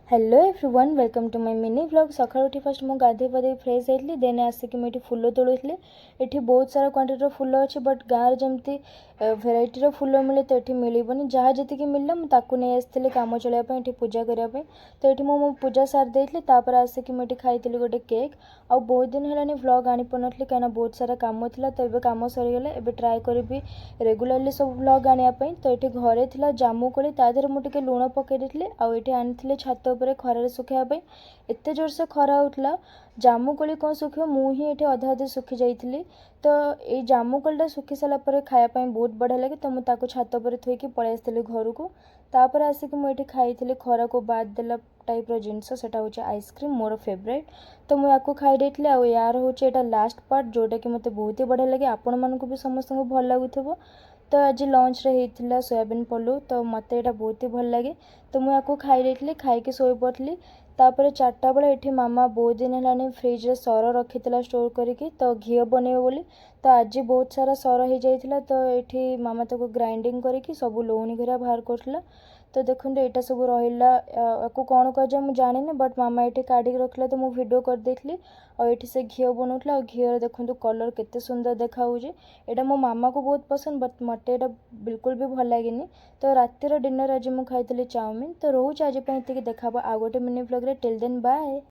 Hello everyone welcome to my mini vlog. सकाळ उठी first मु गाधे पाधे फ्रेश होइली देन आसिक मुझे फूल तोड़ुली। ये बहुत सारा क्वांटिटी फूल अच्छे बट गाँव जमी भेराइटी फूल मिले तो ये मिलबनी जहाँ जी मिलला मुझे नहीं आसती कम चलाइए ये पूजा करने। तो ये मो पूजा सारी देती आसिक मुझे खाई गोटे केक आ बहुत दिन है व्लॉग आनी पार नी कहीं बहुत सारा कम था। तो ये कम सरीगला एवं ट्राए करी रेगुलाली सब व्लॉग आने। तो ये घरे थी जामु कोली तादेह मुझे लुण पकई देती आठ आनी छात खरारे सुखाइबा एत जोर से खरा होता जामुकोली कौन सुख मुझे ये अधा अधे सुखी जाइली। तो ये जामुकोलीटा सुखी सारापर खायापी बहुत बढ़िया लगे। तो मुझे छात पर थोकी पलि आसती घर को तापर आसिक मुझे खाई खरा को बाद देला टाइप जिनस से आइसक्रीम मोर फेवरेट। तो मुझे खाई देती यार हूँ यहाँ लास्ट पार्ट जोटा कि मत बहुत ही बढ़िया लगे आपण मानक भी समस्त भल लगुव। तो आज लंच रे होता सोयाबीन पलू तो मत यहाँ बहुत ही भल लगे। तो मुझे खाई देती खाई शोई पड़ी। तापर 4टा बेले ये मामा बहुत दिन है फ्रिज रे सर रखी स्टोर करके तो घी बने बोली। तो आज बहुत सारा सर हो जाता तो ये मामा ताको ग्राइंडिंग करके सब लौनी घर बाहर करला। तो देखो यहाँ सब रहा कौन कह मुझे जानी बट मामा ये काढ़ी रखला तो मुझे भिडियो कर देती और ये से घी बनाऊला घी देखो कलर केते सुंदर देखा यहाँ मो मामा को बहुत पसंद बट मत ये बिल्कुल भी भल लगे। तो रातिर डिनर आज मुझे खाई चाउमिन। तो रोच आज देखा आउ गोटे मिनी व्लॉग रे टिल देन बाय।